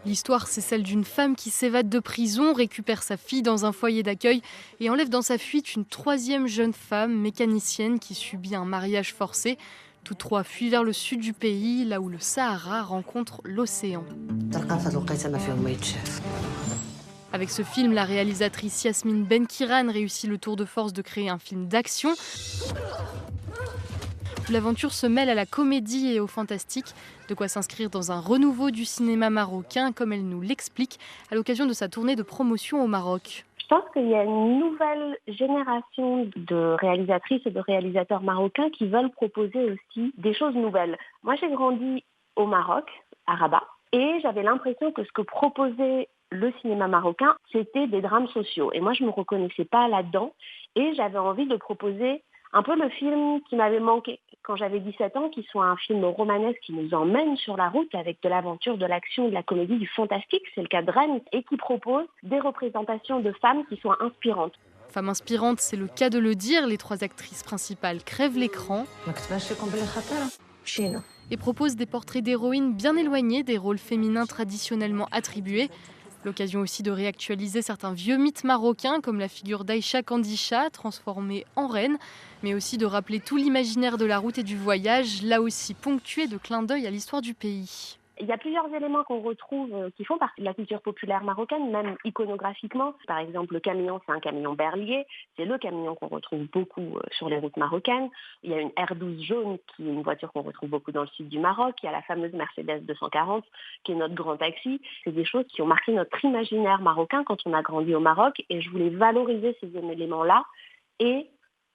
L'histoire, c'est celle d'une femme qui s'évade de prison, récupère sa fille dans un foyer d'accueil et enlève dans sa fuite une troisième jeune femme, mécanicienne, qui subit un mariage forcé. Tous trois fuient vers le sud du pays, là où le Sahara rencontre l'océan. Avec ce film, la réalisatrice Yasmine Benkiran réussit le tour de force de créer un film d'action. L'aventure se mêle à la comédie et au fantastique, de quoi s'inscrire dans un renouveau du cinéma marocain, comme elle nous l'explique à l'occasion de sa tournée de promotion au Maroc. Je pense qu'il y a une nouvelle génération de réalisatrices et de réalisateurs marocains qui veulent proposer aussi des choses nouvelles. Moi, j'ai grandi au Maroc, à Rabat, et j'avais l'impression que ce que proposait le cinéma marocain, c'était des drames sociaux. Et moi, je ne me reconnaissais pas là-dedans, et j'avais envie de proposer un peu le film qui m'avait manqué quand j'avais 17 ans, qui soit un film romanesque qui nous emmène sur la route avec de l'aventure, de l'action, de la comédie, du fantastique, c'est le cas de Rennes, et qui propose des représentations de femmes qui soient inspirantes. Femme inspirante, c'est le cas de le dire, les trois actrices principales crèvent l'écran et proposent des portraits d'héroïnes bien éloignés des rôles féminins traditionnellement attribués. L'occasion aussi de réactualiser certains vieux mythes marocains comme la figure d'Aïcha Kandisha transformée en reine, mais aussi de rappeler tout l'imaginaire de la route et du voyage, là aussi ponctué de clins d'œil à l'histoire du pays. Il y a plusieurs éléments qu'on retrouve qui font partie de la culture populaire marocaine, même iconographiquement. Par exemple, le camion, c'est un camion berlier. C'est le camion qu'on retrouve beaucoup sur les routes marocaines. Il y a une R12 jaune, qui est une voiture qu'on retrouve beaucoup dans le sud du Maroc. Il y a la fameuse Mercedes 240, qui est notre grand taxi. C'est des choses qui ont marqué notre imaginaire marocain quand on a grandi au Maroc. Et je voulais valoriser ces éléments-là et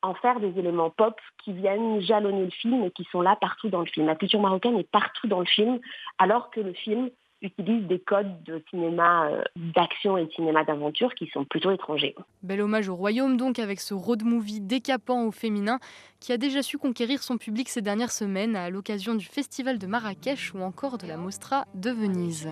en faire des éléments pop qui viennent jalonner le film et qui sont là partout dans le film. La culture marocaine est partout dans le film, alors que le film utilise des codes de cinéma d'action et de cinéma d'aventure qui sont plutôt étrangers. Bel hommage au royaume donc, avec ce road movie décapant au féminin qui a déjà su conquérir son public ces dernières semaines à l'occasion du festival de Marrakech ou encore de la Mostra de Venise.